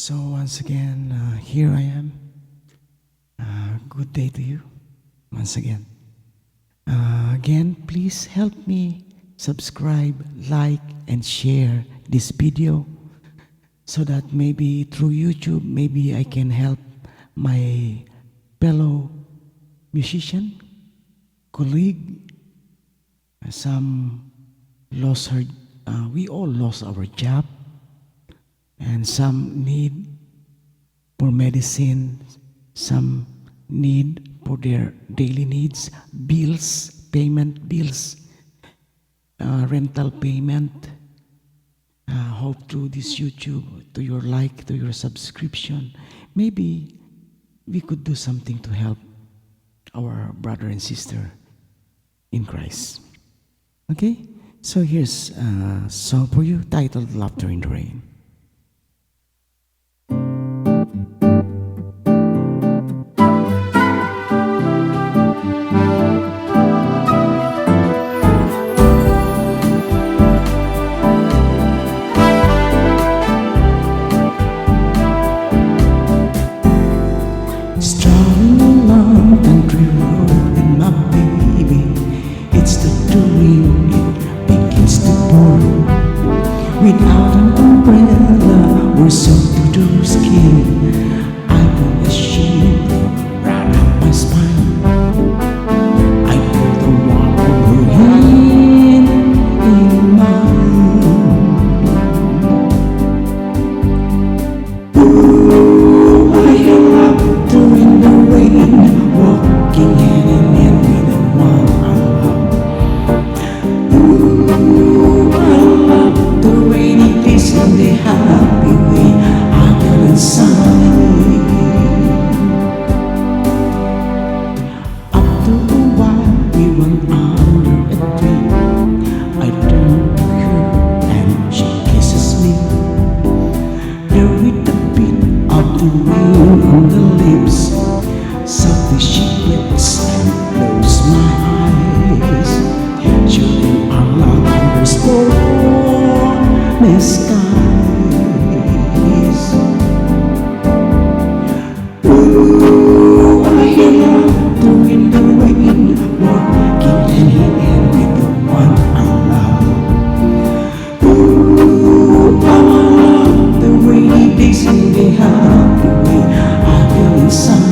So once again, here I am. Good day to you once again. Again, please help me subscribe, like, and share this video so that maybe through YouTube, maybe I can help my fellow musician, colleague. Some lost her, we all lost our job, and some need for medicine, some need for their daily needs, bills, payment bills, rental payment. Hope through this YouTube, to your like, to your subscription, maybe we could do something to help our brother and sister in Christ. Okay? So here's a song for you titled Lughter in the Rain. Strolling along country road with my baby, it's the doing, it begins to pour. Without an umbrella, we're soaked to the skin. I feel ashamed right up my spine. I feel the warmth of her hand in mine. Ooh, I hear laughter in the rain, walking hand in hand with the one I love. Ooh, I love the rainy days in the happy way I feel inside. After a while, we went under a tree. I turned to her and she kisses me. There with the beat of the rain on the lips, softly she flips and closes my eyes, showing our love under stormy skies. Ooh, I hear laughter in the rain, walking hand in hand with the one I love. Ooh, how I love the rainy days in the happy way I feel inside.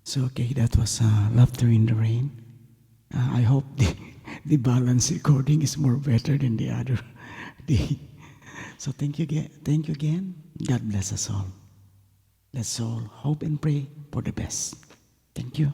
So okay, that was Laughter in the Rain. I hope the balance recording is more better than the other day. So thank you again. God bless us all. Let's all hope and pray for the best. Thank you.